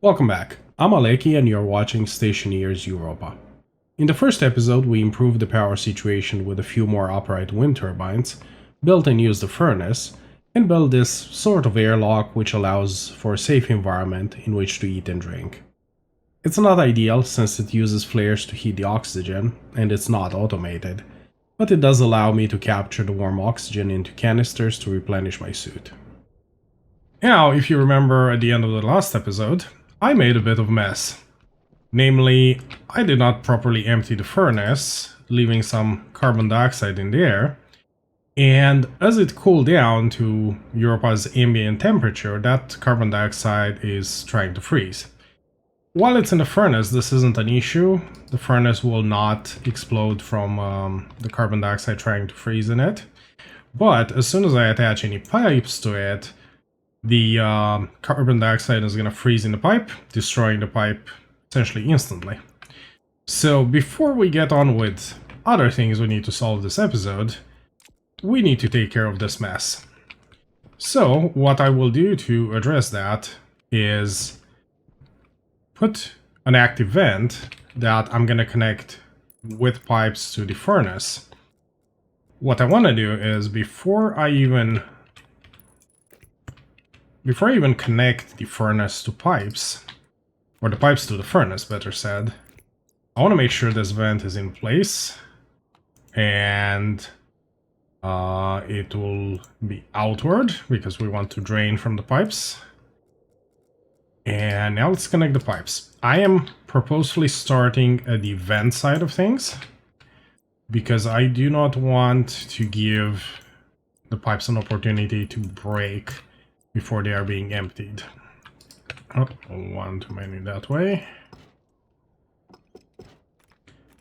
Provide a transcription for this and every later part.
Welcome back. I'm Aleki and you're watching Stationeers Europa. In the first episode, we improved the power situation with a few more upright wind turbines, built and used the furnace, and built this sort of airlock which allows for a safe environment in which to eat and drink. It's not ideal since it uses flares to heat the oxygen, and it's not automated, but it does allow me to capture the warm oxygen into canisters to replenish my suit. Now, if you remember at the end of the last episode, I made a bit of a mess. Namely, I did not properly empty the furnace, leaving some carbon dioxide in the air, and as it cooled down to Europa's ambient temperature, that carbon dioxide is trying to freeze. While it's in the furnace, this isn't an issue. The furnace will not explode from the carbon dioxide trying to freeze in it. But as soon as I attach any pipes to it, the carbon dioxide is going to freeze in the pipe, destroying the pipe essentially instantly. So before we get on with other things we need to solve this episode, we need to take care of this mess. So what I will do to address that is put an active vent that I'm going to connect with pipes to the furnace. What I want to do is before I even connect the furnace to pipes, or the pipes to the furnace, better said, I want to make sure this vent is in place, and it will be outward, because we want to drain from the pipes. And now let's connect the pipes. I am purposefully starting at the vent side of things, because I do not want to give the pipes an opportunity to break before they are being emptied. Oh, one too many that way.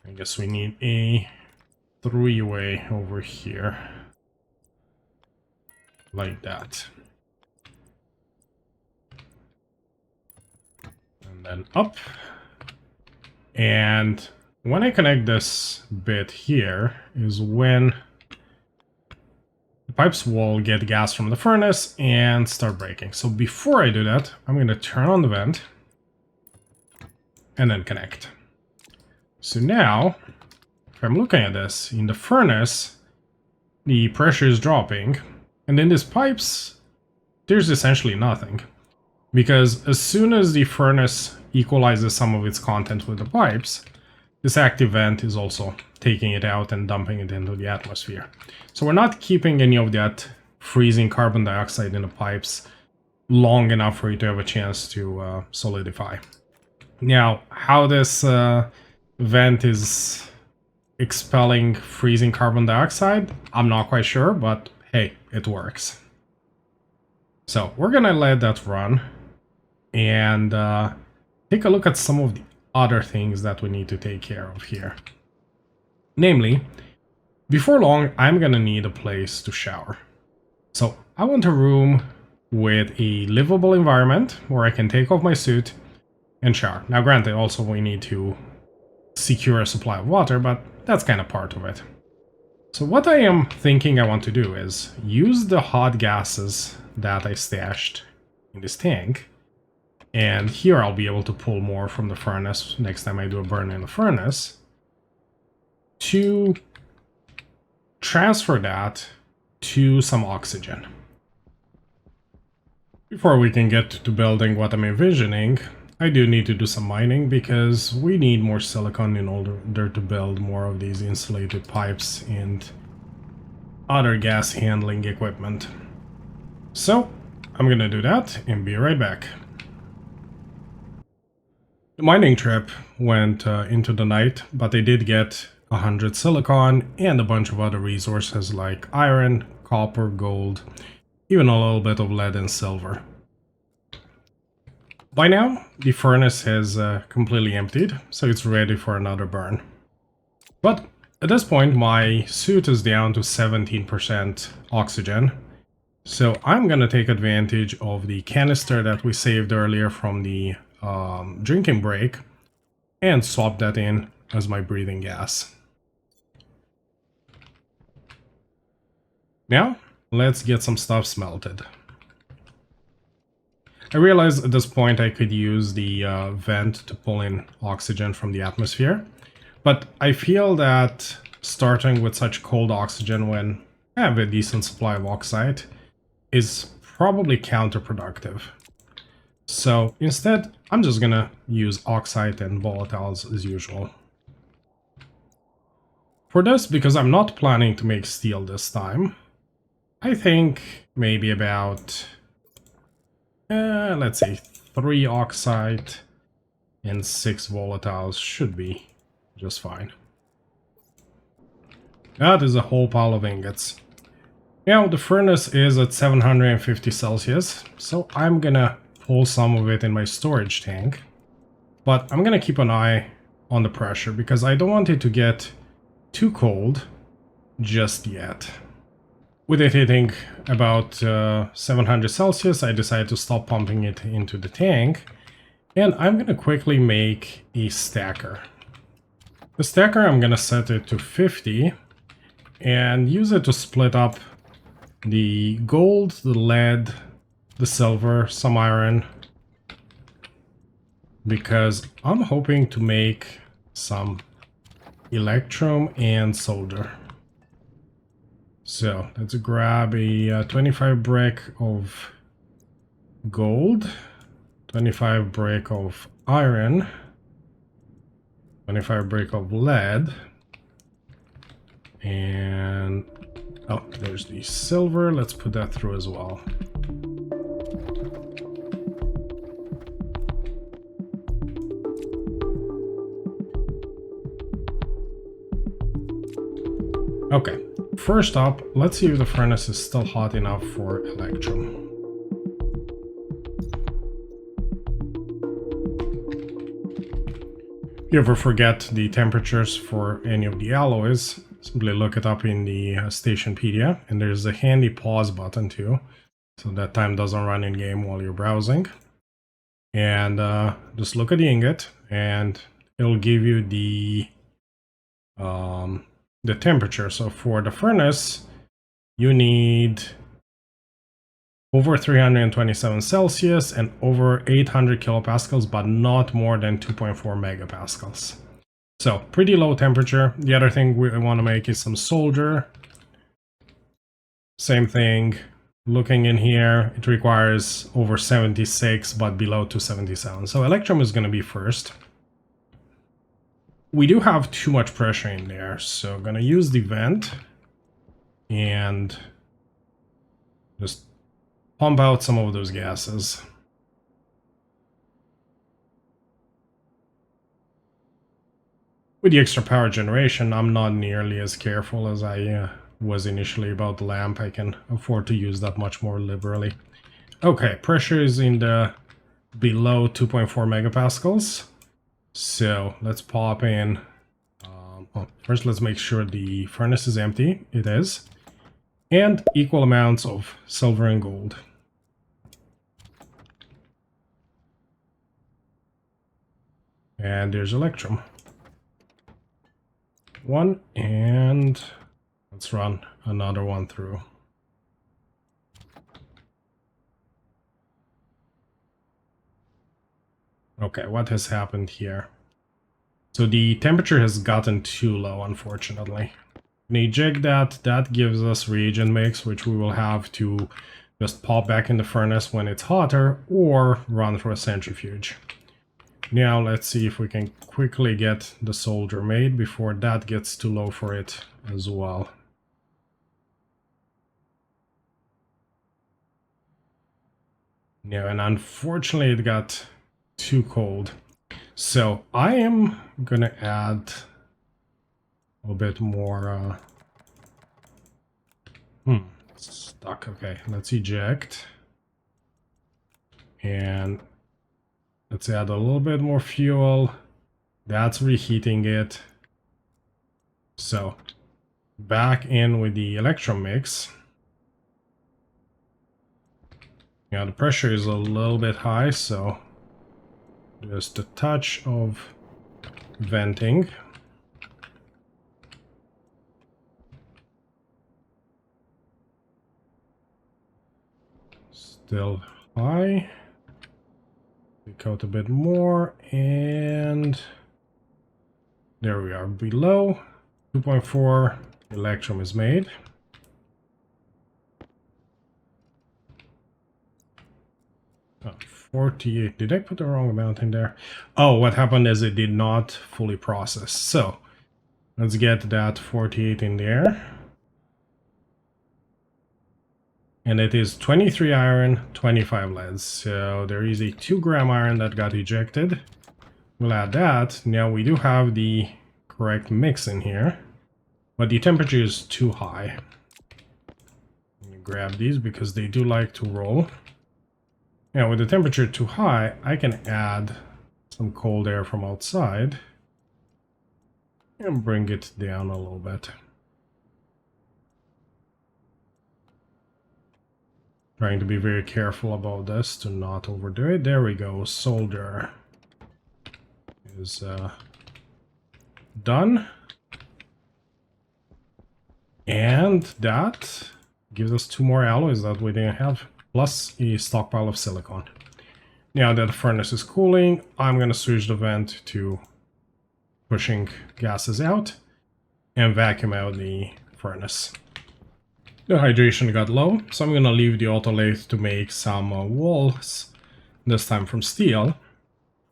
I guess we need a three-way over here. Like that. And then up. And when I connect this bit here is when the pipes will get gas from the furnace and start breaking. So before I do that, I'm going to turn on the vent and then connect. So now, if I'm looking at this, in the furnace, the pressure is dropping, and in these pipes, there's essentially nothing. Because as soon as the furnace equalizes some of its content with the pipes, this active vent is also taking it out and dumping it into the atmosphere. So we're not keeping any of that freezing carbon dioxide in the pipes long enough for it to have a chance to solidify. Now, how this vent is expelling freezing carbon dioxide, I'm not quite sure, but hey, it works. So we're gonna let that run and take a look at some of the other things that we need to take care of here. Namely, before long, I'm gonna need a place to shower. So I want a room with a livable environment where I can take off my suit and shower. Now granted, also we need to secure a supply of water, but that's kind of part of it. So what I am thinking I want to do is use the hot gases that I stashed in this tank, and here I'll be able to pull more from the furnace next time I do a burn in the furnace, to transfer that to some oxygen. Before we can get to building what I'm envisioning, I do need to do some mining because we need more silicon in order to build more of these insulated pipes and other gas handling equipment. So I'm gonna do that and be right back. The mining trip went into the night, but I did get 100 silicon and a bunch of other resources like iron, copper, gold, even a little bit of lead and silver. By now, the furnace has completely emptied, so it's ready for another burn. But at this point, my suit is down to 17% oxygen, so I'm gonna take advantage of the canister that we saved earlier from the drinking break and swap that in as my breathing gas. Now, let's get some stuff smelted. I realized at this point I could use the vent to pull in oxygen from the atmosphere, but I feel that starting with such cold oxygen when I have a decent supply of oxide is probably counterproductive. So instead, I'm just gonna use oxide and volatiles as usual. For this, because I'm not planning to make steel this time, I think maybe about, let's say 3 oxide and 6 volatiles should be just fine. That is a whole pile of ingots. Now, the furnace is at 750 Celsius, so I'm gonna pull some of it in my storage tank. But I'm gonna keep an eye on the pressure, because I don't want it to get too cold just yet. With it hitting about 700 Celsius, I decided to stop pumping it into the tank. And I'm gonna quickly make a stacker. The stacker, I'm gonna set it to 50 and use it to split up the gold, the lead, the silver, some iron, because I'm hoping to make some electrum and solder. So let's grab a 25 brick of gold, 25 brick of iron, 25 brick of lead, and oh, there's the silver. Let's put that through as well. Okay, first up, let's see if the furnace is still hot enough for electrum. If you ever forget the temperatures for any of the alloys, simply look it up in the Stationpedia, and there's a handy pause button too, so that time doesn't run in game while you're browsing. And just look at the ingot, and it'll give you the temperature. So for the furnace, you need over 327 Celsius and over 800 kilopascals, but not more than 2.4 megapascals. So pretty low temperature. The other thing we want to make is some solder. Same thing. Looking in here, it requires over 76, but below 277. So electrum is going to be first. We do have too much pressure in there, so I'm going to use the vent and just pump out some of those gases. With the extra power generation, I'm not nearly as careful as I was initially about the lamp. I can afford to use that much more liberally. Okay, pressure is in the below 2.4 megapascals. So let's pop in. First, let's make sure the furnace is empty. It is. And equal amounts of silver and gold. And there's electrum. One, and let's run another one through. Okay, what has happened here? So the temperature has gotten too low, unfortunately. When you eject that, that gives us reagent mix, which we will have to just pop back in the furnace when it's hotter, or run through a centrifuge. Now let's see if we can quickly get the solder made before that gets too low for it as well. Yeah, and unfortunately it got too cold. So I am gonna add a bit more stuck. Okay, let's eject. And let's add a little bit more fuel. That's reheating it. So back in with the electrum mix. Yeah, the pressure is a little bit high, so just a touch of venting. Still high. Coat a bit more, and there we are below. 2.4 electrum is made. Oh, 48. Did I put the wrong amount in there? Oh, what happened is it did not fully process. So let's get that 48 in there. And it is 23 iron, 25 lead. So there is a 2-gram iron that got ejected. We'll add that. Now we do have the correct mix in here, but the temperature is too high. Let me grab these because they do like to roll. Now with the temperature too high, I can add some cold air from outside and bring it down a little bit. Trying to be very careful about this to not overdo it. There we go. Solder is done. And that gives us 2 more alloys that we didn't have, plus a stockpile of silicon. Now that the furnace is cooling, I'm going to switch the vent to pushing gases out and vacuum out the furnace. The hydration got low, so I'm going to leave the auto lathe to make some walls, this time from steel.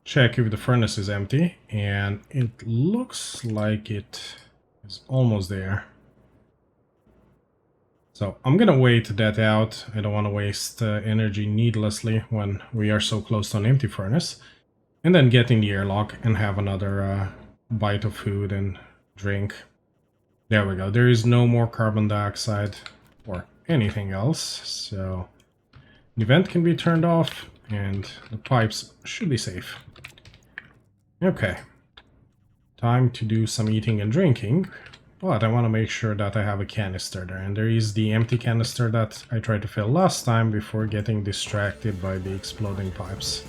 Check if the furnace is empty, and it looks like it is almost there. So I'm going to wait that out. I don't want to waste energy needlessly when we are so close to an empty furnace. And then get in the airlock and have another bite of food and drink. There we go. There is no more carbon dioxide or anything else. So the vent can be turned off and the pipes should be safe. Okay. Time to do some eating and drinking. But I want to make sure that I have a canister there. And there is the empty canister that I tried to fill last time before getting distracted by the exploding pipes.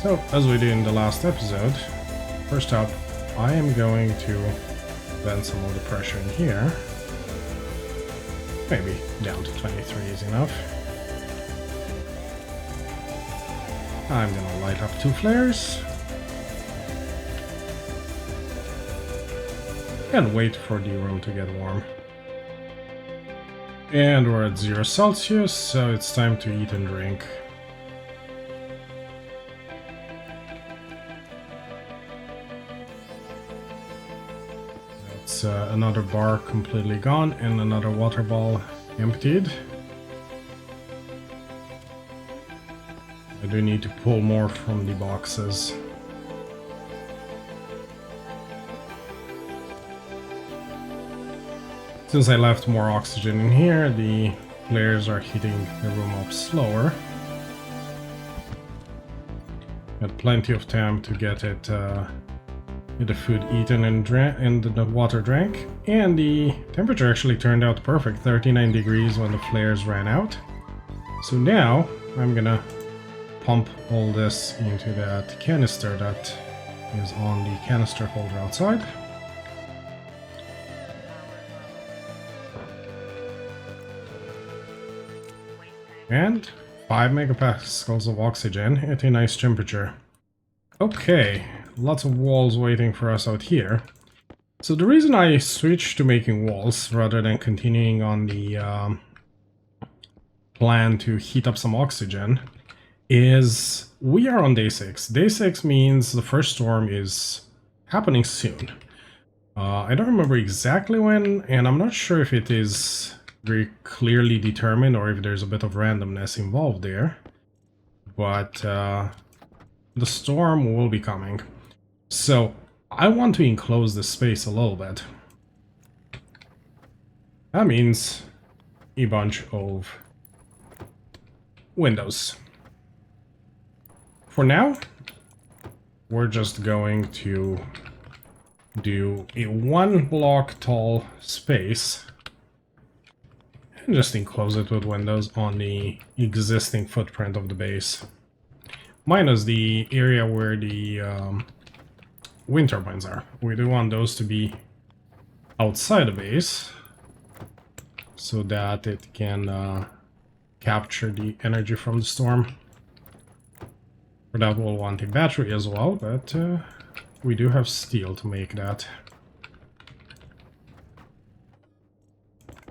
So, as we did in the last episode, first up, I am going to vent some of the pressure in here. Maybe down to 23 is enough. I'm gonna light up 2 flares. And wait for the room to get warm. And we're at 0 Celsius, so it's time to eat and drink. That's another bar completely gone and another water ball emptied. I do need to pull more from the boxes. Since I left more oxygen in here, the flares are heating the room up slower. Had plenty of time to get it, get the food eaten and the water drank, and the temperature actually turned out perfect, 39 degrees when the flares ran out. So now I'm gonna pump all this into that canister that is on the canister holder outside. And 5 megapascals of oxygen at a nice temperature. Okay, lots of walls waiting for us out here. So the reason I switched to making walls rather than continuing on the plan to heat up some oxygen is we are on day 6. Day 6 means the first storm is happening soon. I don't remember exactly when, and I'm not sure if it is very clearly determined or if there's a bit of randomness involved there, but the storm will be coming. So I want to enclose this space a little bit. That means a bunch of windows. For now, we're just going to do a 1 block tall space and just enclose it with windows on the existing footprint of the base. Minus the area where the wind turbines are. We do want those to be outside the base so that it can capture the energy from the storm. For that we'll want a battery as well, but we do have steel to make that.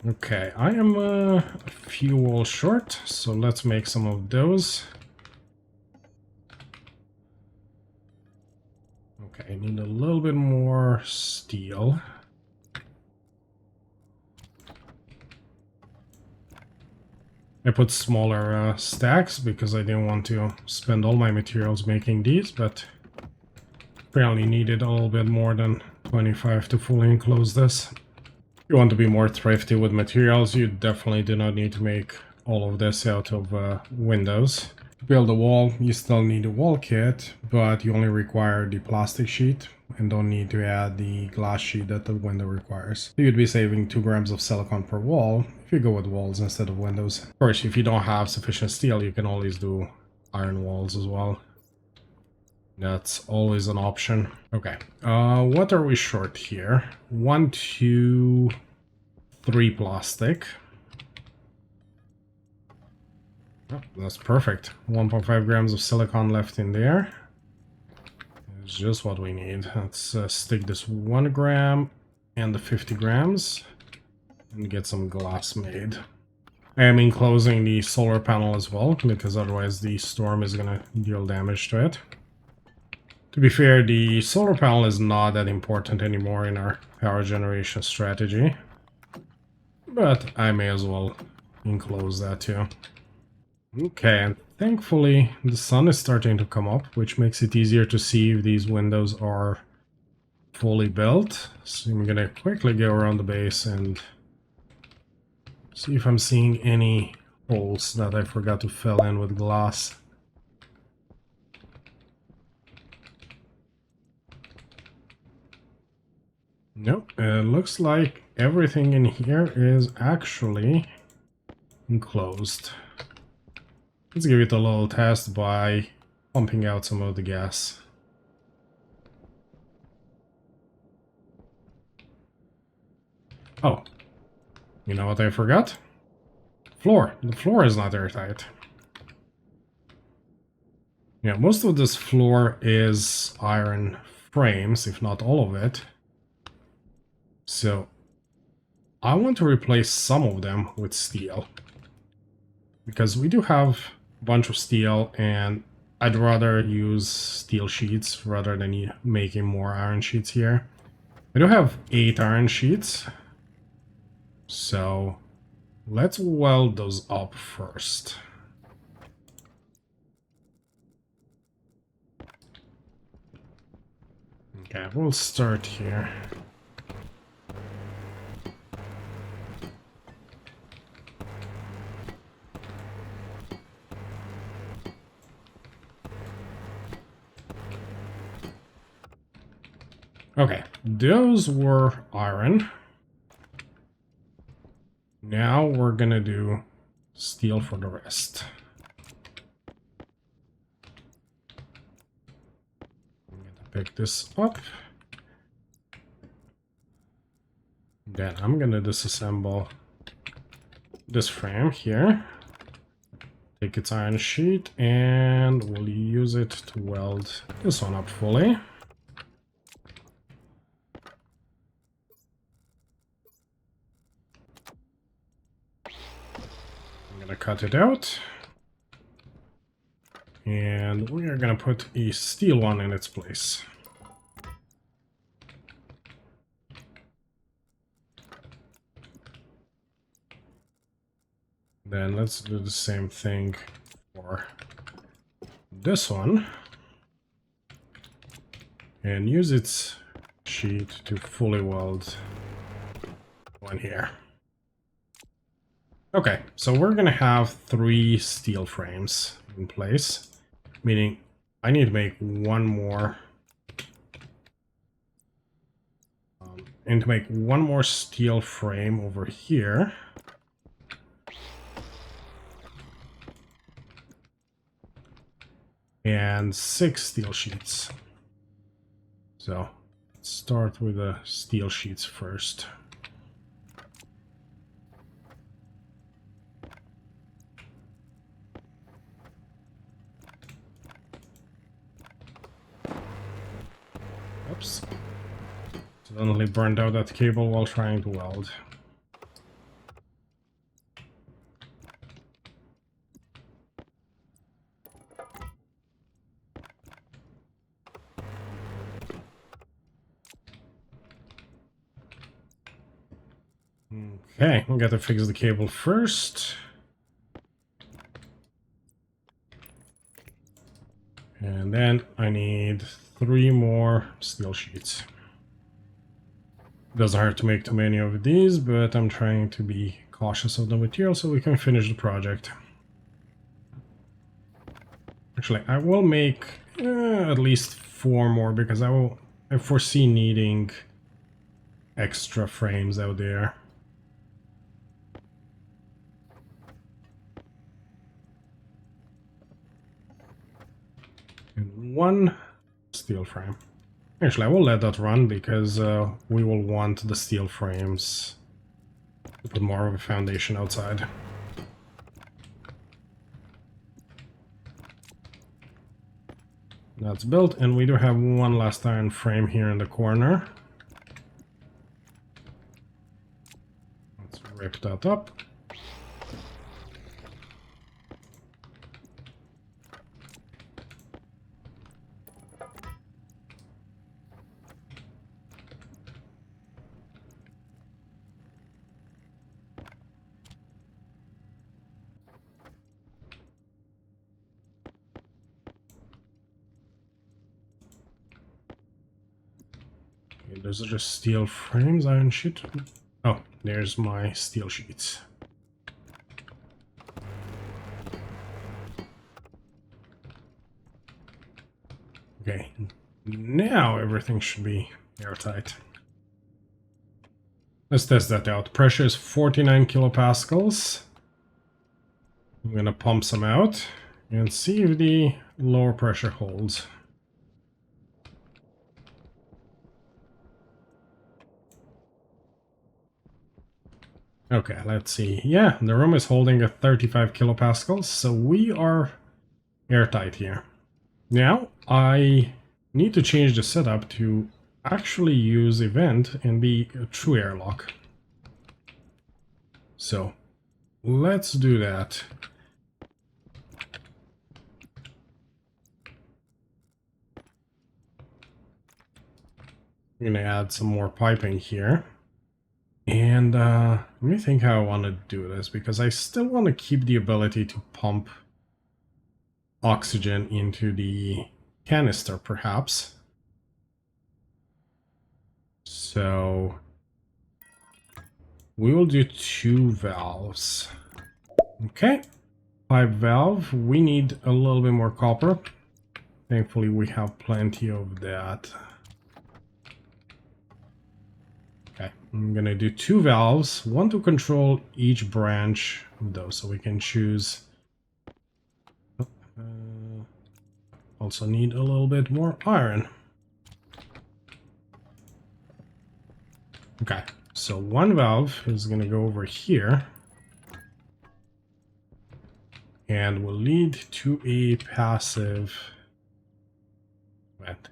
Okay, I am a few walls short, so let's make some of those. Okay, I need a little bit more steel. I put smaller stacks because I didn't want to spend all my materials making these, but apparently needed a little bit more than 25 to fully enclose this. If you want to be more thrifty with materials, you definitely do not need to make all of this out of windows. To build a wall, you still need a wall kit, but you only require the plastic sheet and don't need to add the glass sheet that the window requires. So you'd be saving 2 grams of silicone per wall if you go with walls instead of windows. Of course, if you don't have sufficient steel, you can always do iron walls as well. That's always an option. Okay, what are we short here? 1, 2, 3 plastic. Oh, that's perfect. 1.5 grams of silicone left in there. It's just what we need. Let's stick this 1 gram and the 50 grams and get some glass made. I am enclosing the solar panel as well, because otherwise the storm is going to deal damage to it. To be fair, the solar panel is not that important anymore in our power generation strategy, but I may as well enclose that too. Okay, and thankfully the sun is starting to come up, which makes it easier to see if these windows are fully built. So I'm gonna quickly go around the base and see if I'm seeing any holes that I forgot to fill in with glass. Nope, it looks like everything in here is actually enclosed. Let's give it a little test by pumping out some of the gas. Oh, you know what I forgot? Floor. The floor is not airtight. Yeah, most of this floor is iron frames, if not all of it. So I want to replace some of them with steel, because we do have a bunch of steel and I'd rather use steel sheets rather than making more iron sheets here. I do have 8 iron sheets, so let's weld those up first. Okay, we'll start here. Okay, those were iron. Now we're gonna do steel for the rest. I'm gonna pick this up. Then I'm gonna disassemble this frame here. Take its iron sheet and we'll use it to weld this one up fully. Cut it out, and we are gonna put a steel one in its place. Then let's do the same thing for this one and use its sheet to fully weld one here. Okay, so we're gonna have 3 steel frames in place, meaning I need to make one more, and to make one more steel frame over here. And 6 steel sheets. So let's start with the steel sheets first. Oops. Suddenly burned out that cable while trying to weld. Okay, we got to fix the cable first. And then I need 3 more steel sheets. Doesn't hurt to make too many of these, but I'm trying to be cautious of the material so we can finish the project. Actually, I will make at least 4 more because I foresee needing extra frames out there. And 1 steel frame. Actually, I will let that run because we will want the steel frames to put more of a foundation outside. That's built, and we do have 1 last iron frame here in the corner. Let's rip that up. Okay, those are just steel frames, iron sheet. Oh, there's my steel sheets. Okay, now everything should be airtight. Let's test that out. Pressure is 49 kilopascals. I'm gonna pump some out and see if the lower pressure holds. Okay, let's see. Yeah, the room is holding at 35 kilopascals, so we are airtight here. Now, I need to change the setup to actually use a vent and be a true airlock. So, let's do that. I'm gonna add some more piping here. And let me think how I want to do this, because I still want to keep the ability to pump oxygen into the canister, perhaps. So we will do 2 valves. Okay, pipe valve. We need a little bit more copper. Thankfully, we have plenty of that. Okay, I'm gonna do 2 valves, 1 to control each branch of those, so we can choose. Also need a little bit more iron. Okay, so 1 valve is gonna go over here and will lead to a passive vent,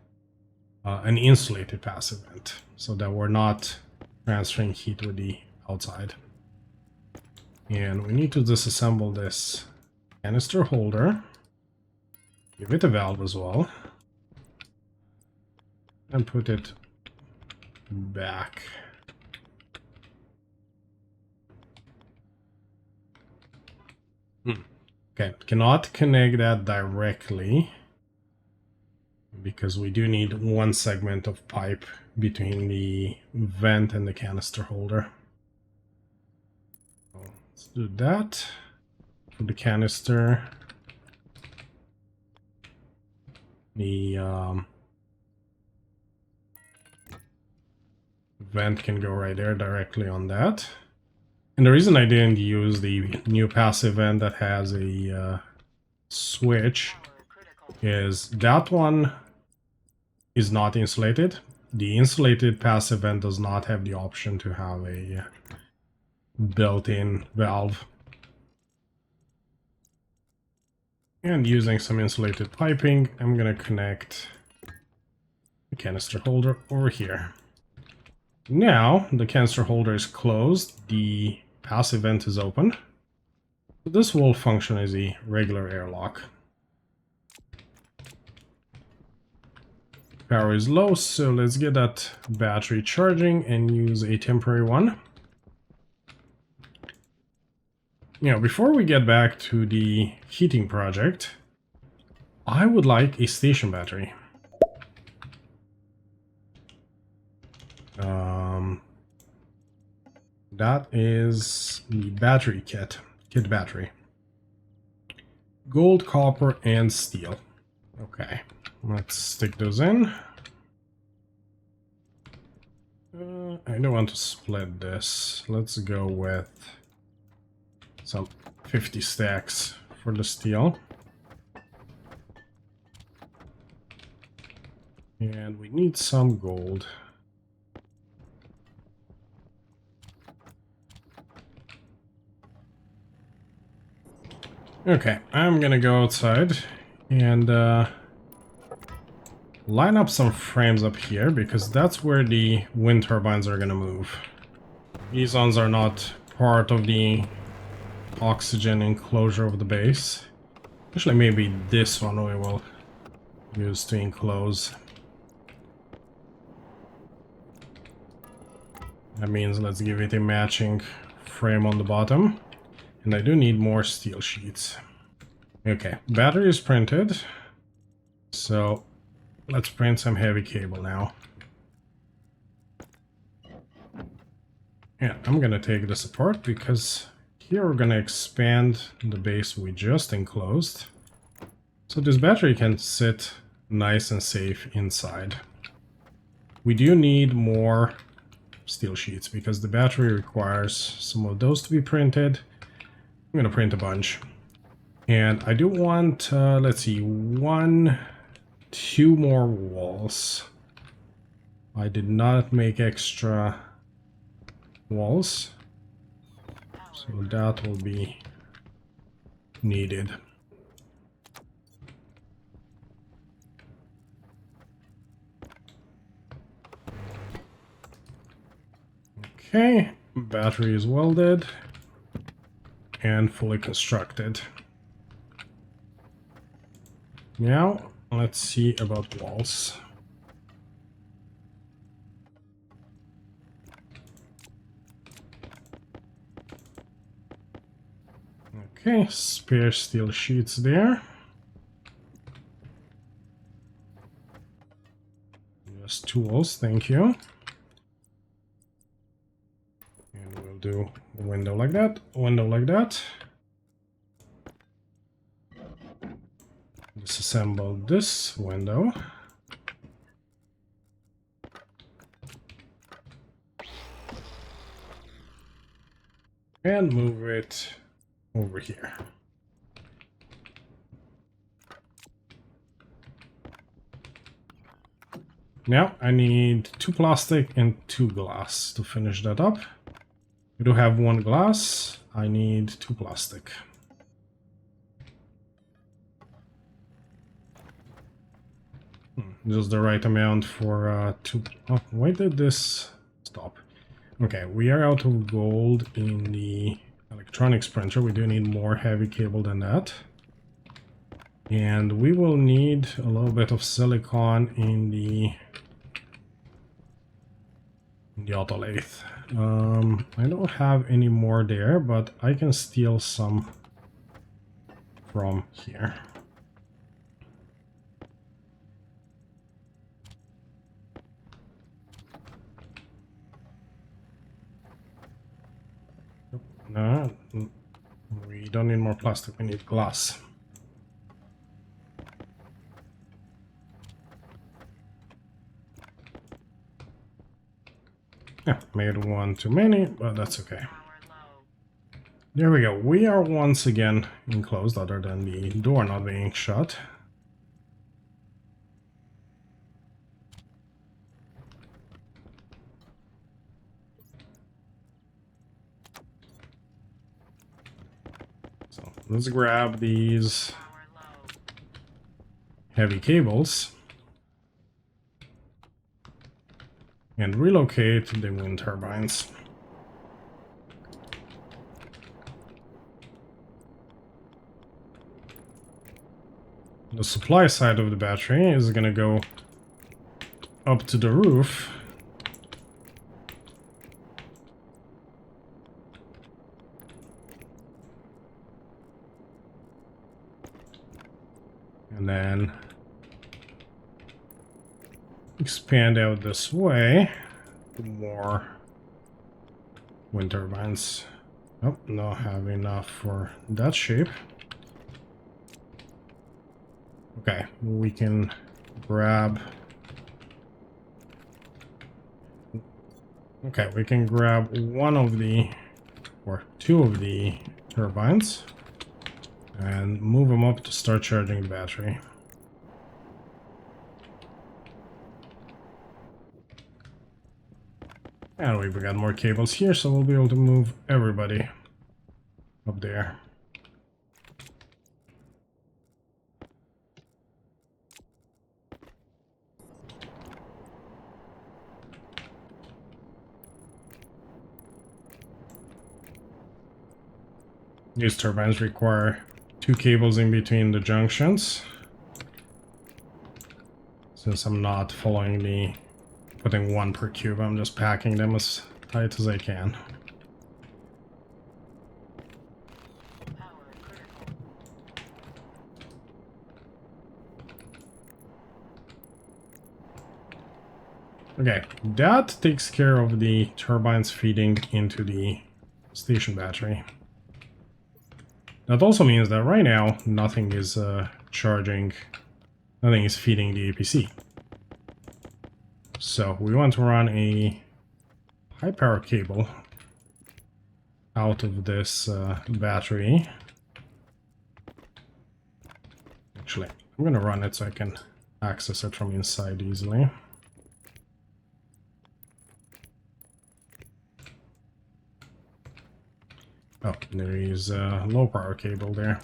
an insulated passive vent, so that we're not transferring heat with the outside. And we need to disassemble this canister holder, give it a valve as well, and put it back. Okay, cannot connect that directly because we do need 1 segment of pipe between the vent and the canister holder. So let's do that. For the canister, the vent can go right there directly on that. And the reason I didn't use the new passive vent that has a switch is that one is not insulated. The insulated passive vent does not have the option to have a built-in valve. And using some insulated piping, I'm gonna connect the canister holder over here. Now the canister holder is closed, the passive vent is open. So this will function as a regular airlock. Power is low, so let's get that battery charging and use a temporary one. Before we get back to the heating project, I would like a station battery. That is the battery kit battery. Gold, copper, and steel. Okay, let's stick those in. I don't want to split this. Let's go with some 50 stacks for the steel. And we need some gold. Okay, I'm gonna go outside and line up some frames up here, because that's where the wind turbines are gonna move. These ones are not part of the oxygen enclosure of the base. Actually, maybe this one we will use to enclose. That means let's give it a matching frame on the bottom. And I do need more steel sheets. Okay, battery is printed. So let's print some heavy cable now. Yeah, I'm gonna take this apart because here we're gonna expand the base we just enclosed. So this battery can sit nice and safe inside. We do need more steel sheets because the battery requires some of those to be printed. I'm gonna print a bunch. And I do want, let's see, 2 more walls. I did not make extra walls, so that will be needed. Okay, battery is welded and fully constructed. Now, let's see about walls. Okay, spare steel sheets there. Just 2 walls, thank you. And we'll do a window like that, a window like that. Disassemble this window. And move it over here. Now I need 2 plastic and 2 glass to finish that up. We do have 1 glass. I need 2 plastic. Just the right amount for 2. Oh, why did this stop? Okay, we are out of gold in the electronics printer. We do need more heavy cable than that. And we will need a little bit of silicon in the auto lathe. I don't have any more there, but I can steal some from here. No, we don't need more plastic, we need glass. Yeah, made 1 too many, but that's okay. There we go. We are once again enclosed, other than the door not being shut. So let's grab these heavy cables. and relocate the wind turbines. The supply side of the battery is going to go up to the roof. And then expand out this way. More wind turbines. Oh, not have enough for that shape. Okay, we can grab... Okay, we can grab one of the, or two of the turbines and move them up to start charging the battery. And we've got more cables here, so we'll be able to move everybody up there. These turbines require 2 cables in between the junctions. Since I'm not following the putting 1 per cube, I'm just packing them as tight as I can. Okay, that takes care of the turbines feeding into the station battery. That also means that right now, nothing is charging, nothing is feeding the APC. So we want to run a high power cable out of this battery. Actually, I'm going to run it so I can access it from inside easily. Oh, there is a low power cable there.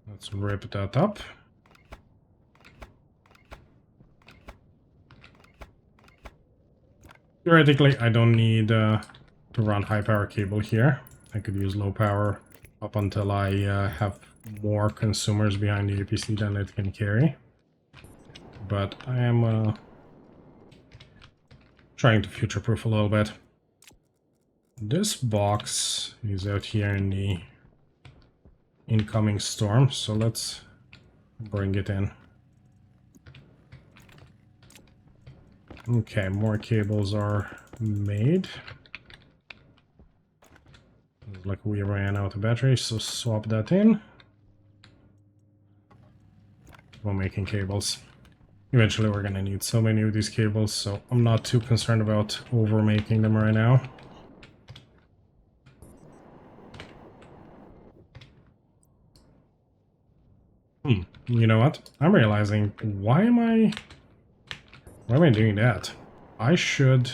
Let's rip that up. Theoretically, I don't need to run high power cable here. I could use low power up until I have more consumers behind the APC than it can carry. But I am trying to future-proof a little bit. This box is out here in the incoming storm, so let's bring it in. Okay, more cables are made. Looks like we ran out of battery, so swap that in. We're making cables. Eventually we're gonna need so many of these cables, so I'm not too concerned about over making them right now. You know what? I'm realizing, why am I doing that? I should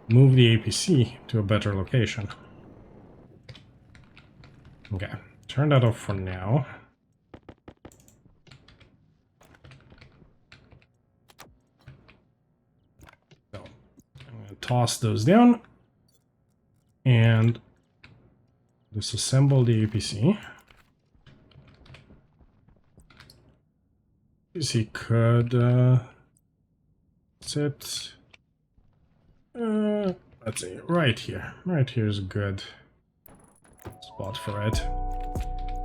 move the APC to a better location. Okay, turn that off for now. So, I'm going to toss those down and disassemble the APC. APC could sit, let's see, right here. Right here is a good spot for it.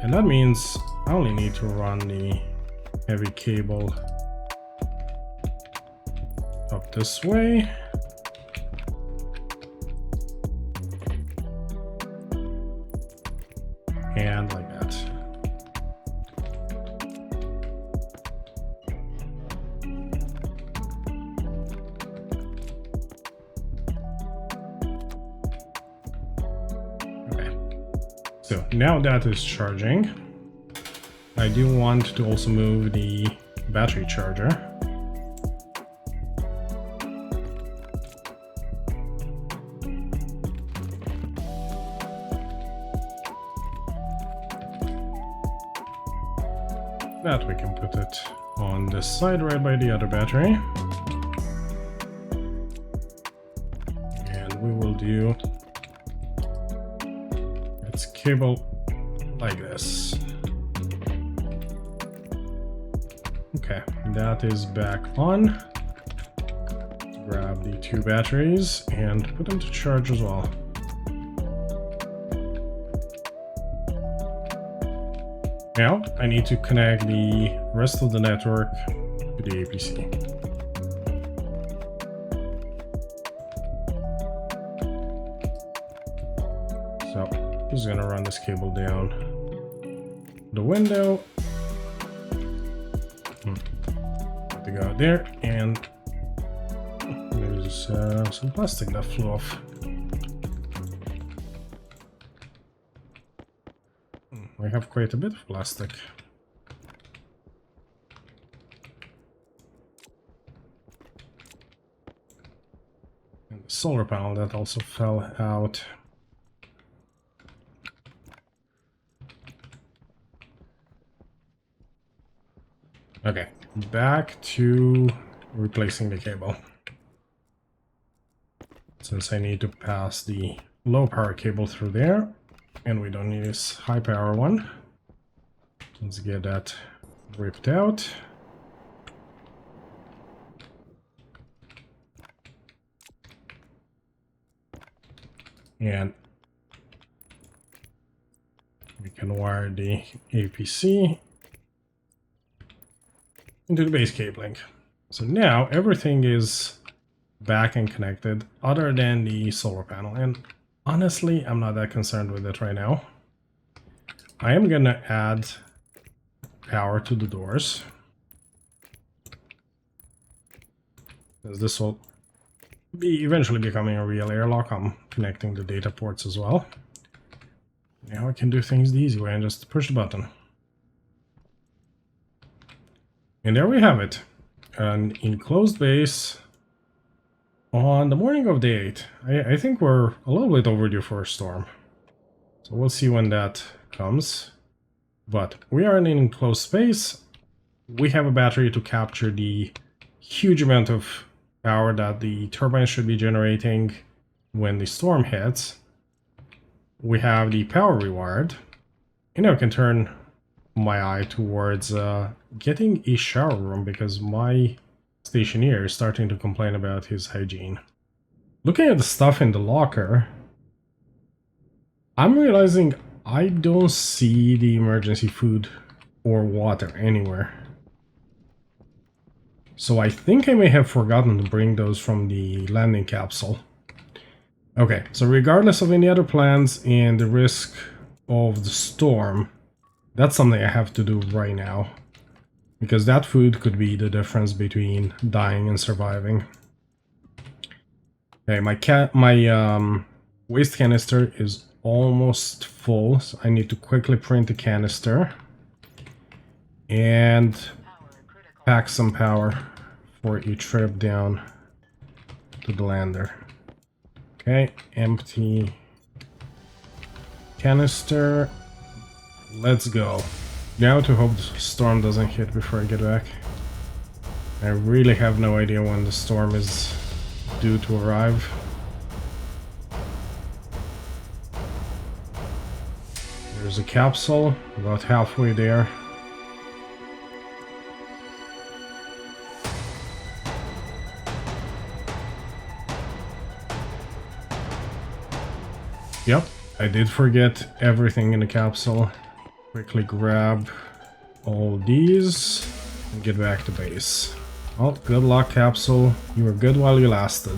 And that means I only need to run the heavy cable up this way. And like that. Okay. So now that is charging. I do want to also move the battery charger. That we can put it on this side right by the other battery. And we will do its cable like this. Okay, that is back on. Grab the two batteries and put them to charge as well. Now I need to connect the rest of the network to the APC. So I'm just gonna run this cable down the window. Got to go out there, and there's some plastic that flew off. We have quite a bit of plastic. And the solar panel that also fell out. Okay, back to replacing the cable. Since I need to pass the low power cable through there, and we don't need this high power one. Let's get that ripped out. And we can wire the APC into the base cabling. So now everything is back and connected other than the solar panel. And honestly, I'm not that concerned with it right now. I am gonna add power to the doors, as this will be eventually becoming a real airlock. I'm connecting the data ports as well. Now I can do things the easy way and just push the button. And there we have it, an enclosed base on the morning of day 8. I think we're a little bit overdue for a storm. So we'll see when that comes. But we are in an enclosed space. We have a battery to capture the huge amount of power that the turbine should be generating when the storm hits. We have the power rewired. And now I can turn my eye towards getting a shower room, because my stationeer is starting to complain about his hygiene. Looking at the stuff in the locker, I'm realizing I don't see the emergency food or water anywhere. So I think I may have forgotten to bring those from the landing capsule. Okay, so regardless of any other plans and the risk of the storm, that's something I have to do right now, because that food could be the difference between dying and surviving. Okay, my waste canister is almost full, so I need to quickly print the canister and pack some power for a trip down to the lander. Okay, empty canister. Let's go. Now to hope the storm doesn't hit before I get back. I really have no idea when the storm is due to arrive. There's a capsule, about halfway there. Yep, I did forget everything in the capsule. Quickly grab all these and get back to base. Well, good luck, capsule. You were good while you lasted.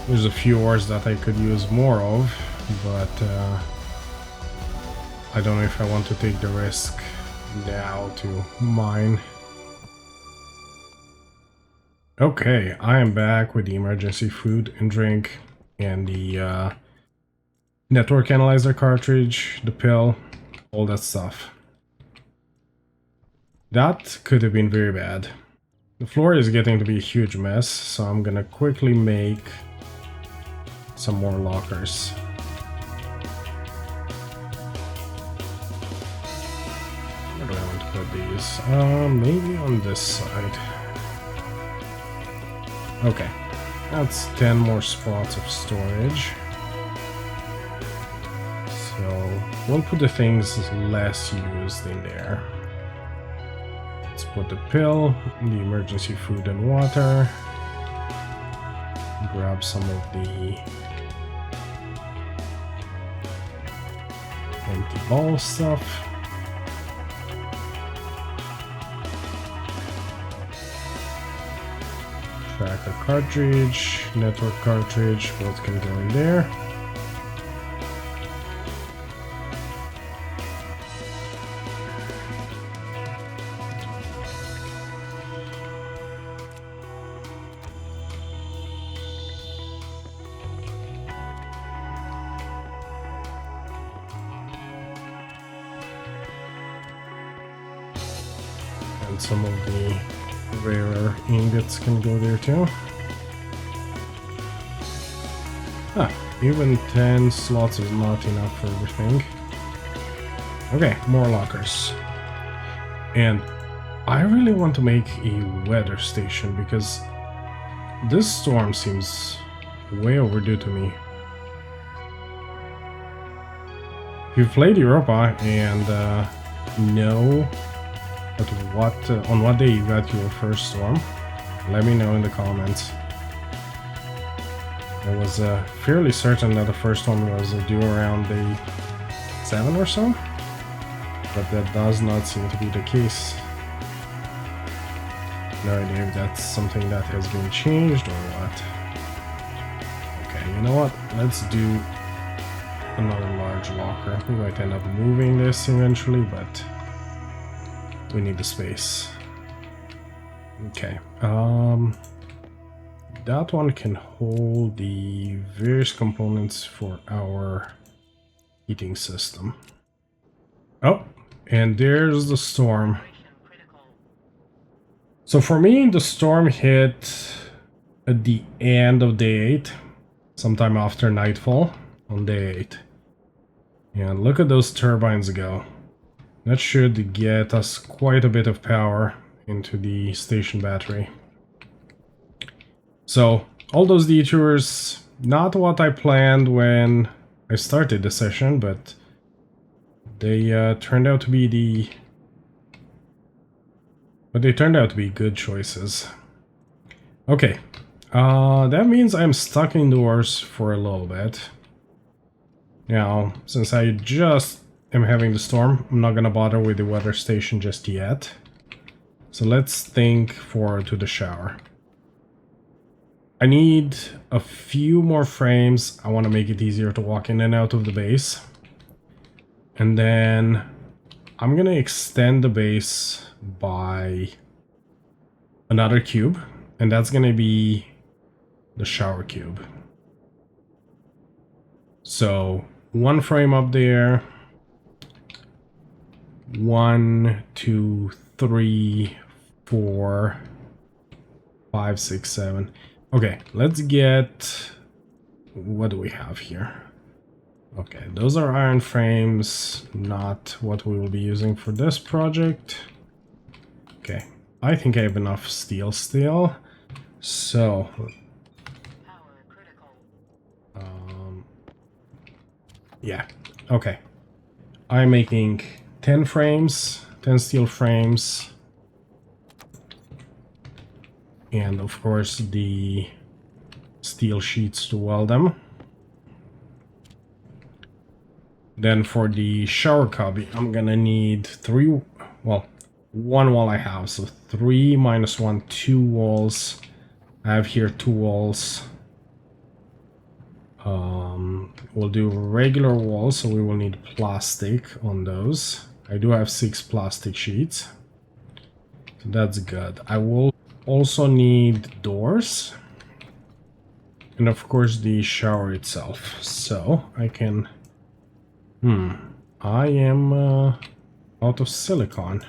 There's a few ores that I could use more of, but I don't know if I want to take the risk now to mine. Okay, I am back with the emergency food and drink and the network analyzer cartridge, the pill, all that stuff. That could have been very bad. The floor is getting to be a huge mess, so I'm gonna quickly make some more lockers. Where do I want to put these? Maybe on this side. Okay, that's 10 more spots of storage. So we'll put the things less used in there. Let's put the pill, the emergency food and water. Grab some of the empty ball stuff. Tracker cartridge, network cartridge, both can go in there. And some of the rarer ingots can go there too. Even 10 slots is not enough for everything. Okay, more lockers. And I really want to make a weather station because this storm seems way overdue to me. If you've played Europa and know on what day you got your first storm, let me know in the comments. I was fairly certain that the first one was due around day 7 or so, but that does not seem to be the case. No idea if that's something that has been changed or what. Okay, you know what? Let's do another large locker. We might end up moving this eventually, but we need the space. Okay, that one can hold the various components for our heating system. Oh, and there's the storm. So for me, the storm hit at the end of day 8, sometime after nightfall on day 8. And look at those turbines go. That should get us quite a bit of power into the station battery. So, all those detours, not what I planned when I started the session, but they turned out to be good choices. Okay, that means I'm stuck indoors for a little bit. Now, since I just am having the storm, I'm not gonna bother with the weather station just yet. So let's think forward to the shower. I need a few more frames. I want to make it easier to walk in and out of the base. And then I'm gonna extend the base by another cube, and that's gonna be the shower cube. So 1 frame up there. 1, 2, 3, 4, 5, 6, 7. Okay, let's get... what do we have here? Okay, those are iron frames, not what we will be using for this project. Okay, I think I have enough steel still. So... yeah, okay. I'm making 10 frames, 10 steel frames. And of course the steel sheets to weld them. Then for the shower cubby, I'm gonna need 3, well, 1 wall I have, so 3 minus 1, 2 walls. I have here 2 walls. We'll do regular walls, so we will need plastic on those. I do have 6 plastic sheets, so that's good. I will also need doors, and of course the shower itself. So I can I am out of silicon.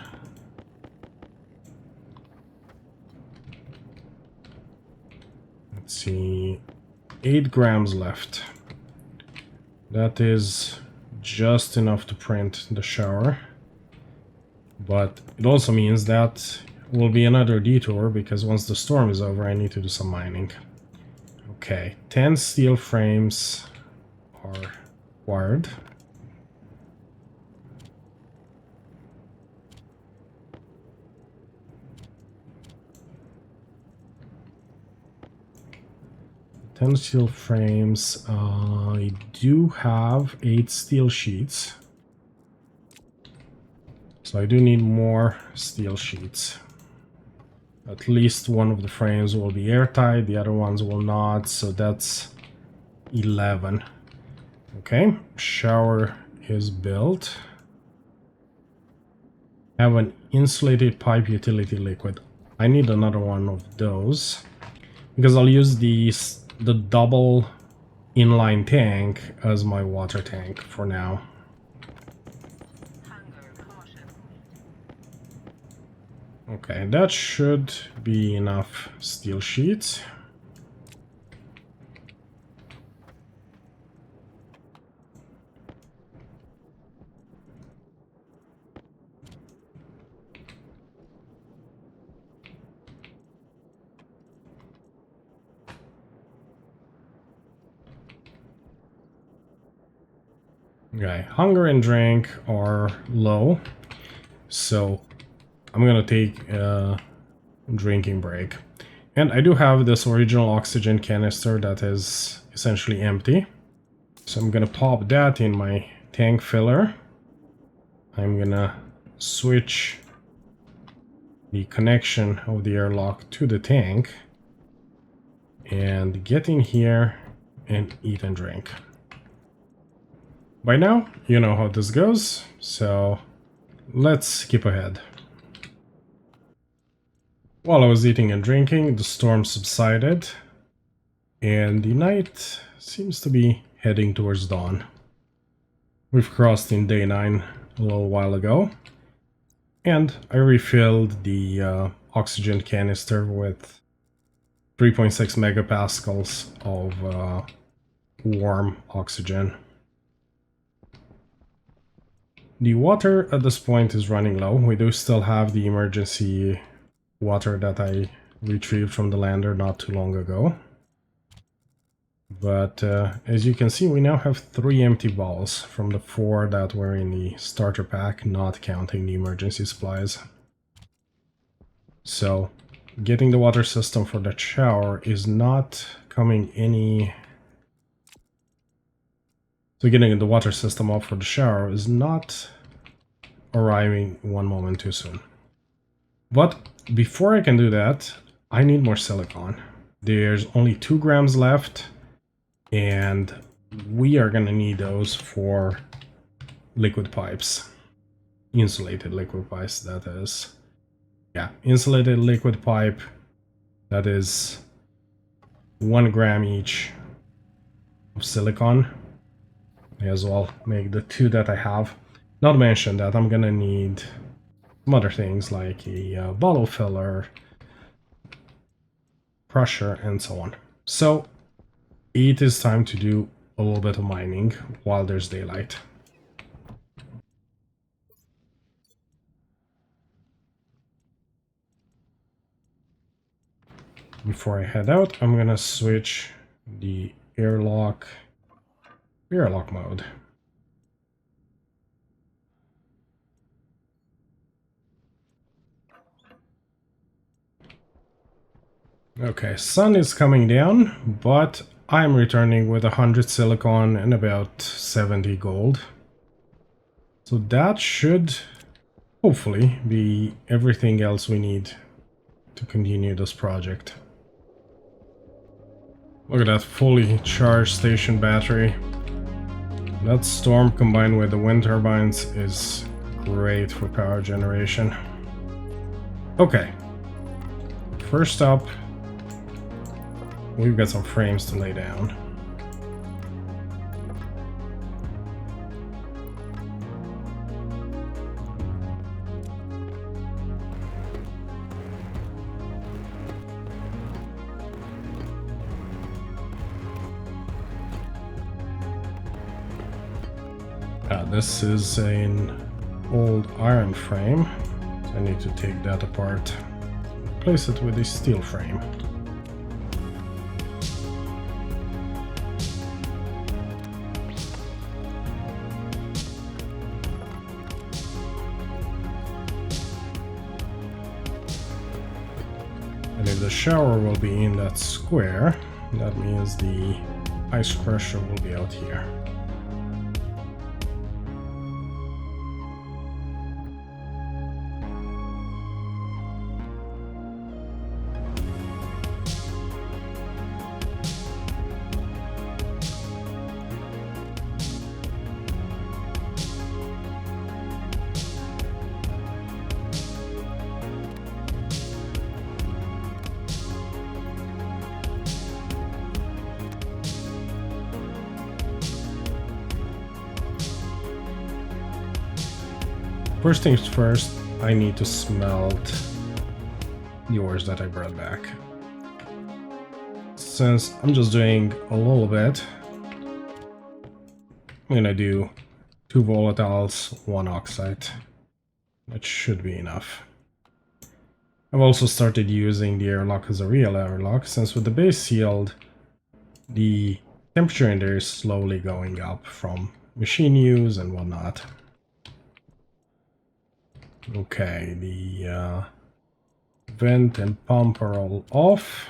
Let's see, 8 grams left. That is just enough to print the shower. But it also means that will be another detour, because once the storm is over, I need to do some mining. Okay, 10 steel frames are required. Steel frames. I do have 8 steel sheets, so I do need more steel sheets. At least one of the frames will be airtight, the other ones will not, so that's 11. Okay, shower is built. I have an insulated pipe utility liquid. I need another one of those, because I'll use the double inline tank as my water tank for now. Okay, that should be enough steel sheets. Okay, hunger and drink are low, so I'm gonna take a drinking break. And I do have this original oxygen canister that is essentially empty, so I'm gonna pop that in my tank filler. I'm gonna switch the connection of the airlock to the tank and get in here and eat and drink. By now, you know how this goes, so let's skip ahead. While I was eating and drinking, the storm subsided, and the night seems to be heading towards dawn. We've crossed in day 9 a little while ago, and I refilled the oxygen canister with 3.6 megapascals of warm oxygen. The water at this point is running low. We do still have the emergency water that I retrieved from the lander not too long ago. But as you can see, we now have 3 empty bowls from the 4 that were in the starter pack, not counting the emergency supplies. So getting the water system for that shower is not coming any... So getting the water system up for the shower is not arriving one moment too soon. But before I can do that, I need more silicon. There's only 2 grams left, and we are gonna need those for liquid pipes. Insulated liquid pipes, that is. Yeah, insulated liquid pipe, that is 1 gram each of silicon. May as well make the 2 that I have. Not to mention that I'm gonna need some other things like a bottle filler, crusher, and so on. So it is time to do a little bit of mining while there's daylight. Before I head out, I'm gonna switch the airlock mode. Okay, sun is coming down, but I'm returning with 100 silicon and about 70 gold. So that should hopefully be everything else we need to continue this project. Look at that fully charged station battery. That storm combined with the wind turbines is great for power generation. Okay, first up, we've got some frames to lay down. This is an old iron frame, so I need to take that apart, replace it with a steel frame. And if the shower will be in that square, that means the ice crusher will be out here. First things first, I need to smelt the ores that I brought back. Since I'm just doing a little bit, I'm gonna do 2 volatiles, 1 oxide. That should be enough. I've also started using the airlock as a real airlock, since with the base sealed, the temperature in there is slowly going up from machine use and whatnot. Okay, the vent and pump are all off,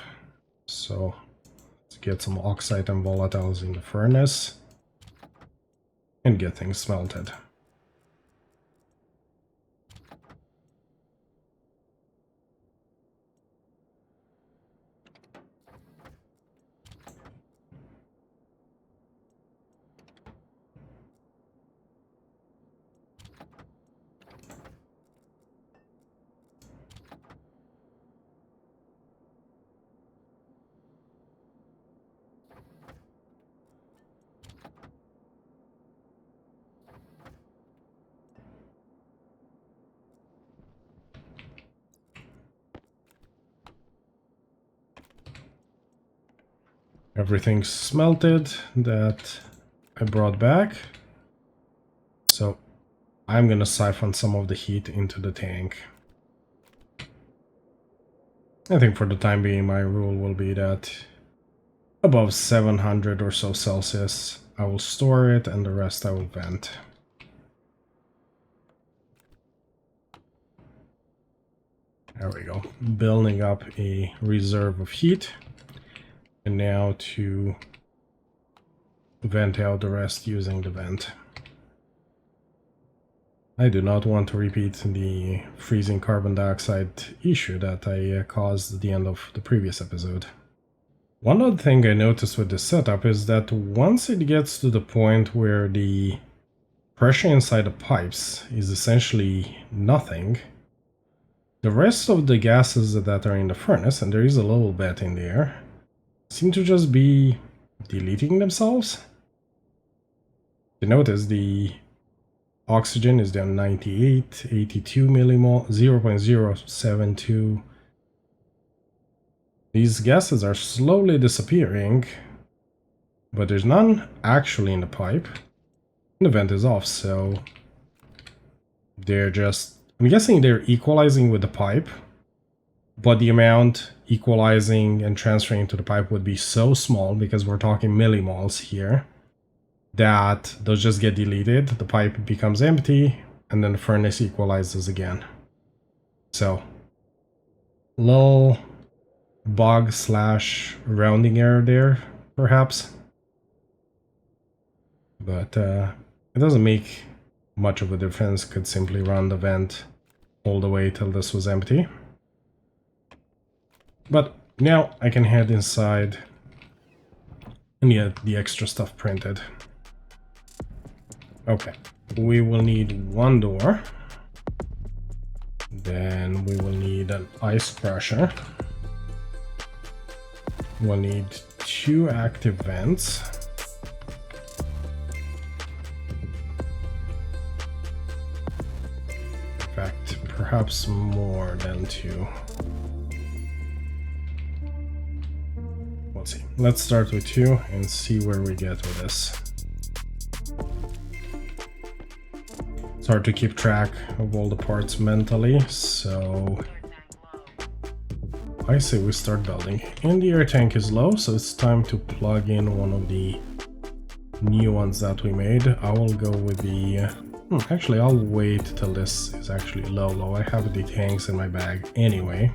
so let's get some oxide and volatiles in the furnace and get things smelted. Everything's smelted that I brought back. So I'm gonna siphon some of the heat into the tank. I think for the time being my rule will be that above 700 or so Celsius I will store it and the rest I will vent. There we go. Building up a reserve of heat. And now to vent out the rest using the vent. I do not want to repeat the freezing carbon dioxide issue that I caused at the end of the previous episode. One other thing I noticed with this setup is that once it gets to the point where the pressure inside the pipes is essentially nothing, the rest of the gases that are in the furnace, and there is a little bit in there, seem to just be deleting themselves. You notice the oxygen is down 98, 82 millimole, 0.072. These gases are slowly disappearing, but there's none actually in the pipe. And the vent is off, so they're just, I'm guessing they're equalizing with the pipe, but the amount equalizing and transferring to the pipe would be so small, because we're talking millimoles here, that those just get deleted, the pipe becomes empty, and then the furnace equalizes again. So, little bug slash rounding error there, perhaps. But it doesn't make much of a difference, could simply run the vent all the way till this was empty. But now I can head inside and get the extra stuff printed. Okay, we will need 1 door. Then we will need an ice crusher. We'll need 2 active vents. In fact, perhaps more than 2. Let's see. Let's start with 2 and see where we get with this. It's hard to keep track of all the parts mentally, so I say we start building. And the air tank is low, so it's time to plug in one of the new ones that we made. I will go with the... actually, I'll wait till this is actually low. I have the tanks in my bag anyway,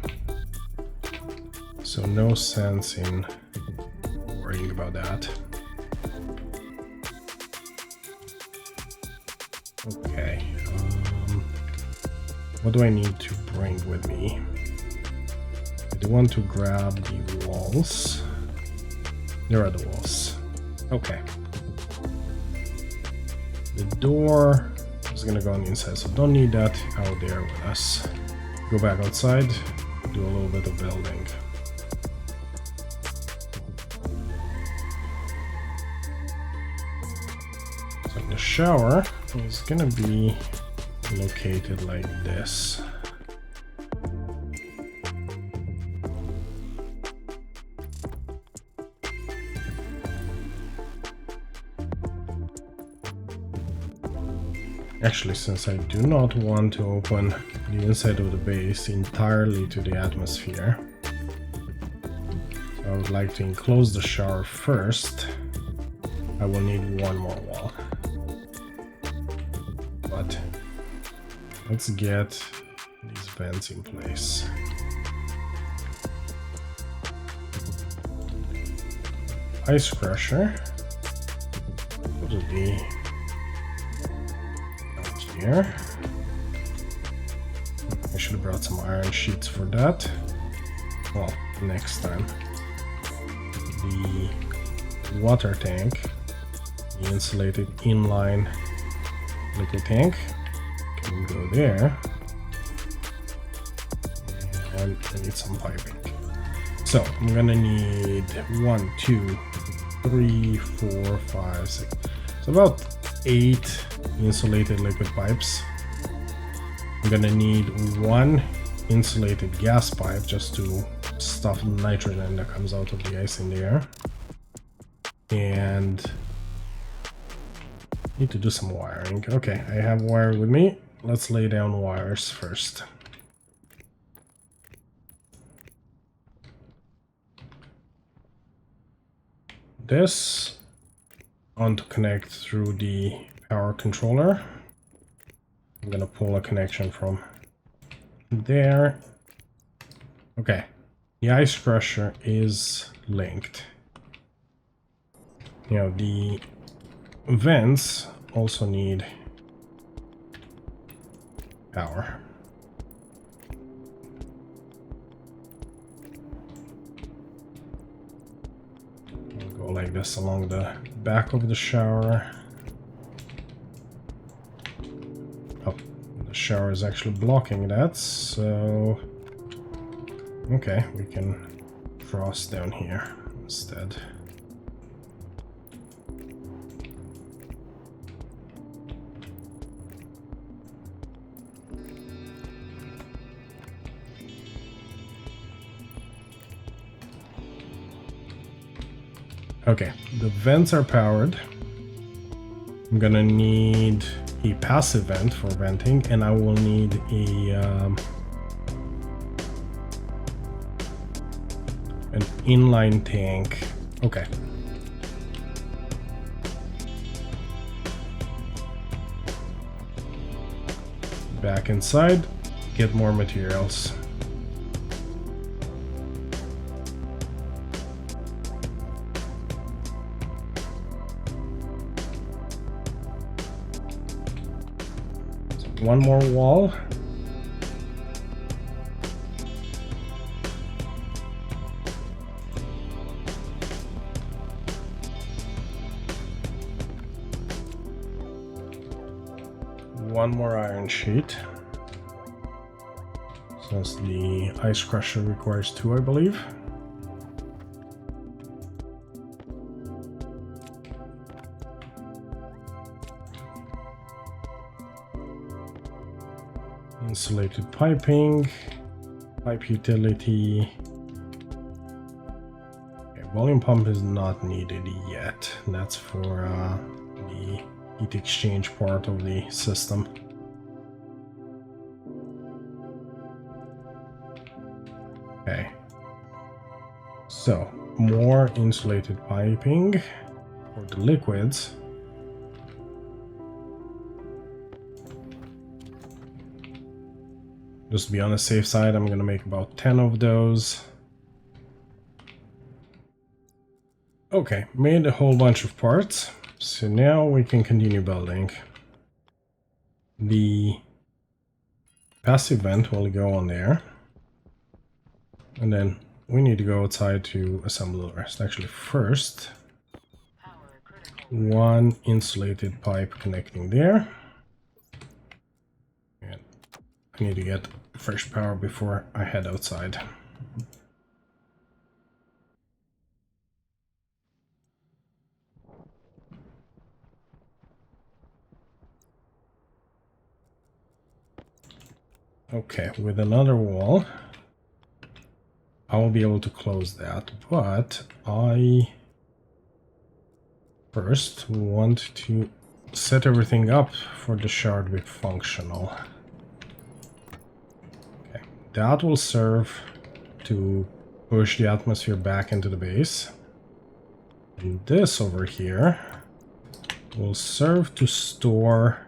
so no sense in worrying about that. Okay, what do I need to bring with me? I do want to grab the walls. There are the walls. Okay. The door is gonna go on the inside, so don't need that out there with us. Go back outside, do a little bit of building. So the shower is gonna be located like this. Actually, since I do not want to open the inside of the base entirely to the atmosphere, so I would like to enclose the shower first. I will need one more wall. But let's get these vents in place. Ice crusher. What would be out here? I should have brought some iron sheets for that. Well, next time. The water tank, the insulated inline liquid tank, can go there. And I need some piping. So I'm gonna need 1, 2, 3, 4, 5, 6. So about 8 insulated liquid pipes. I'm gonna need 1 insulated gas pipe just to stuff the nitrogen that comes out of the ice in the air. And need to do some wiring. Okay, I have wire with me. Let's lay down wires first. This on to connect through the power controller. I'm gonna pull a connection from there. Okay, the ice crusher is linked. You know, the vents also need power. We'll go like this along the back of the shower. Oh, the shower is actually blocking that, so okay, we can frost down here instead. Okay, the vents are powered. I'm gonna need a passive vent for venting, and I will need an inline tank. Okay. Back inside, get more materials. One more wall. One more iron sheet. Since the ice crusher requires 2, I believe. Insulated piping, pipe utility. Okay, volume pump is not needed yet. That's for the heat exchange part of the system. So, more insulated piping for the liquids. Just to be on the safe side, I'm gonna make about 10 of those. Okay, made a whole bunch of parts. So now we can continue building. The passive vent will go on there. And then we need to go outside to assemble the rest. Actually, first, one insulated pipe connecting there. And I need to get fresh power before I head outside. Okay, with another wall, I will be able to close that, but I first want to set everything up for the shower to be functional. Okay, that will serve to push the atmosphere back into the base. And this over here will serve to store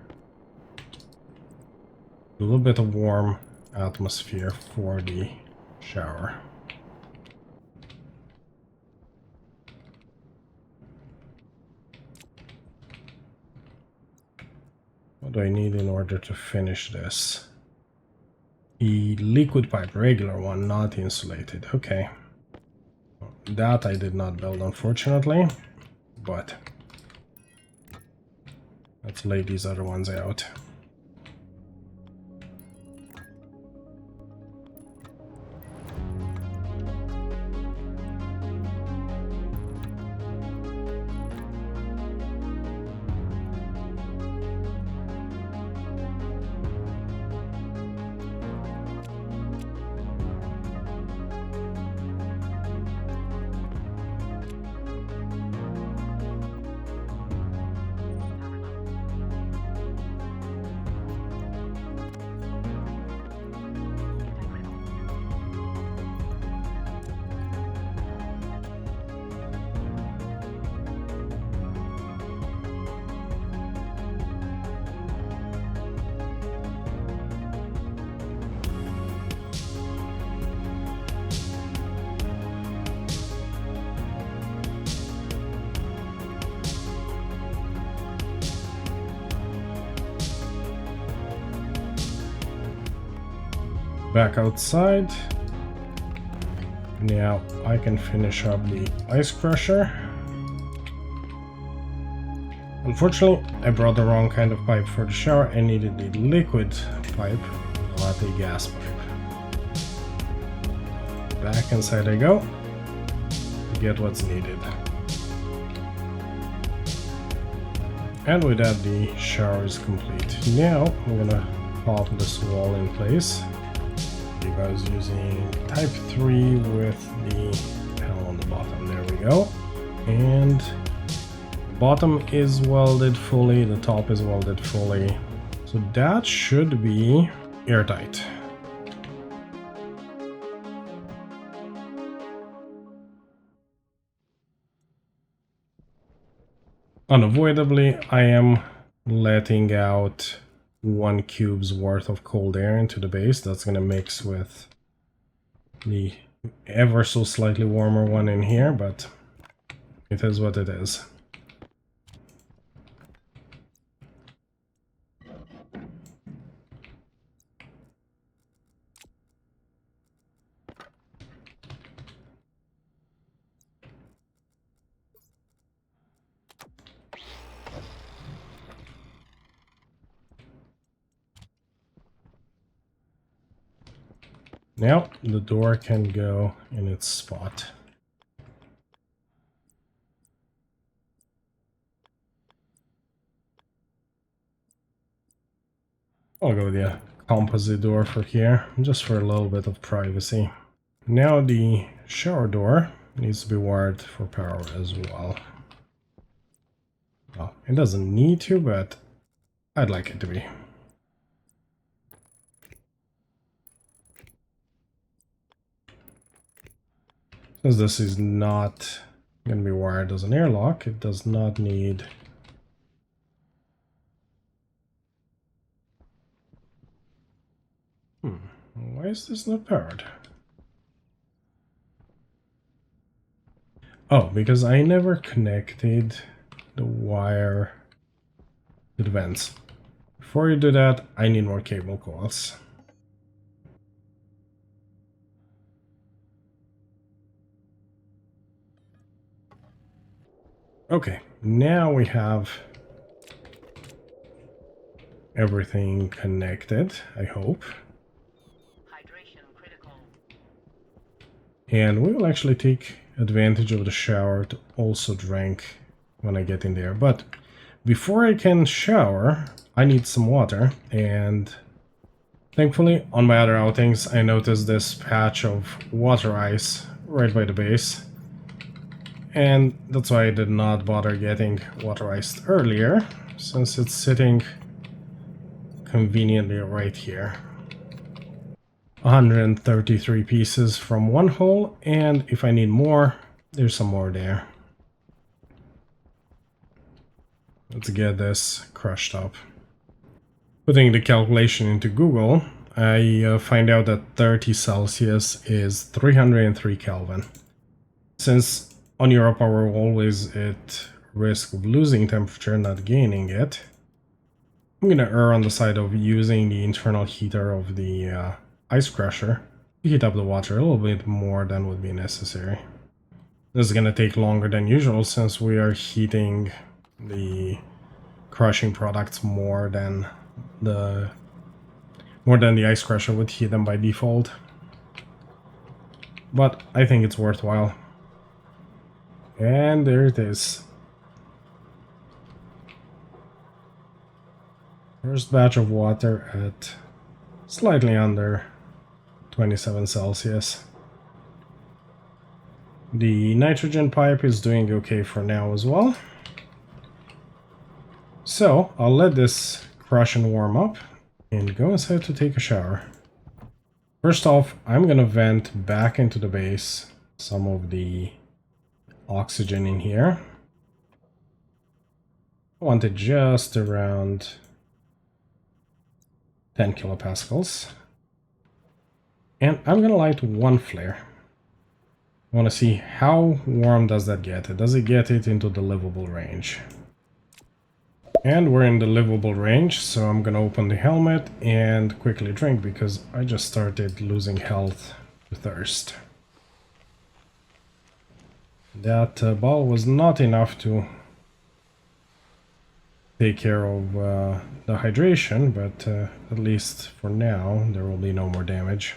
a little bit of warm atmosphere for the shower. What do I need in order to finish this? The liquid pipe, regular one, not insulated. Okay. That I did not build, unfortunately, but let's lay these other ones out. Back outside. Now I can finish up the ice crusher. Unfortunately, I brought the wrong kind of pipe for the shower. I needed the liquid pipe, not the gas pipe. Back inside I go to get what's needed. And with that, the shower is complete. Now I'm gonna pop this wall in place. I was using type 3 with the panel on the bottom. There we go. And the bottom is welded fully, the top is welded fully. So that should be airtight. Unavoidably, I am letting out 1 cube's worth of cold air into the base. That's going to mix with the ever so slightly warmer one in here, but it is what it is. Now the door can go in its spot. I'll go with the composite door for here, just for a little bit of privacy. Now the shower door needs to be wired for power as well. Well, it doesn't need to, but I'd like it to be. Since this is not going to be wired as an airlock, it does not need why is this not powered? Oh, because I never connected the wire to the vents. Before you do that, I need more cable coils. Okay, now we have everything connected, I hope. Hydration critical. And we will actually take advantage of the shower to also drink when I get in there. But before I can shower, I need some water. And thankfully, on my other outings, I noticed this patch of water ice right by the base. And that's why I did not bother getting water iced earlier, since it's sitting conveniently right here. 133 pieces from one hole, and if I need more, there's some more there. Let's get this crushed up. Putting the calculation into Google, I find out that 30 Celsius is 303 Kelvin. Since on Europa we're always at risk of losing temperature, not gaining it, I'm gonna err on the side of using the internal heater of the ice crusher to heat up the water a little bit more than would be necessary. This is gonna take longer than usual since we are heating the crushing products more than the ice crusher would heat them by default. But I think it's worthwhile. And there it is. First batch of water at slightly under 27 Celsius. The nitrogen pipe is doing okay for now as well. So I'll let this crush and warm up and go inside to take a shower. First off, I'm gonna vent back into the base some of the oxygen in here. I want it just around 10 kilopascals. And I'm gonna light one flare. I want to see how warm does that get it. Does it get it into the livable range? And we're in the livable range, so I'm gonna open the helmet and quickly drink because I just started losing health to thirst. That ball was not enough to take care of the hydration, but at least for now there will be no more damage.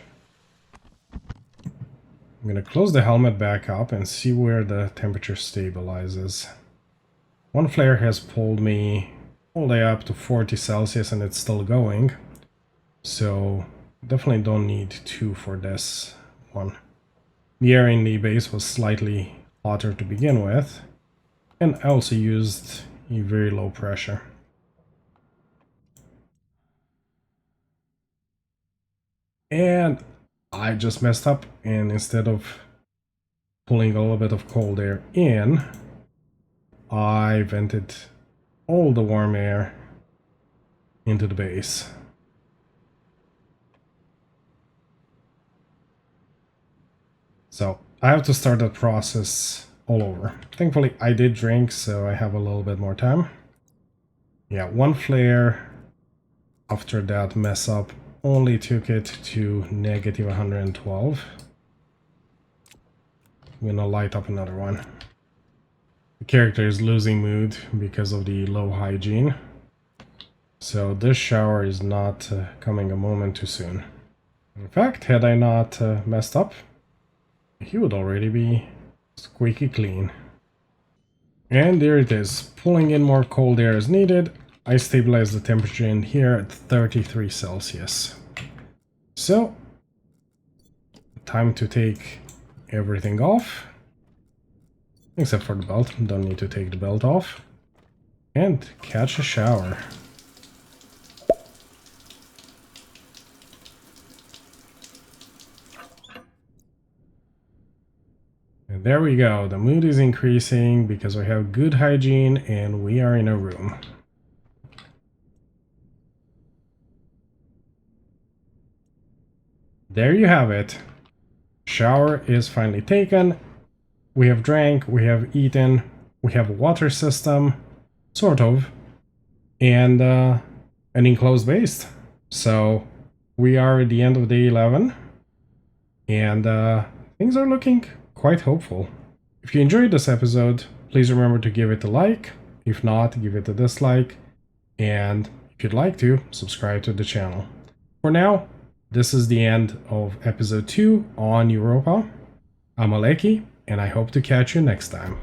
I'm gonna close the helmet back up and see where the temperature stabilizes. One flare has pulled me all the way up to 40 Celsius and it's still going. So definitely don't need two for this one. The air in the base was slightly hotter to begin with. And I also used a very low pressure. And I just messed up, and instead of pulling a little bit of cold air in, I vented all the warm air into the base. So I have to start that process all over. Thankfully I did drink, so I have a little bit more time. Yeah, one flare after that mess up only took it to negative 112. I'm gonna light up another one. The character is losing mood because of the low hygiene. So this shower is not coming a moment too soon. In fact, had I not messed up, he would already be squeaky clean. And there it is, pulling in more cold air as needed. I stabilized the temperature in here at 33 Celsius. So, time to take everything off. Except for the belt, don't need to take the belt off. And catch a shower. There we go. The mood is increasing because we have good hygiene and we are in a room. There you have it. Shower is finally taken. We have drank, we have eaten, we have a water system, sort of, and an enclosed base. So we are at the end of day 11, and things are looking quite hopeful. If you enjoyed this episode, please remember to give it a like. If not, give it a dislike. And if you'd like to, subscribe to the channel. For now, this is the end of episode 2 on Europa. I'm Aleki, and I hope to catch you next time.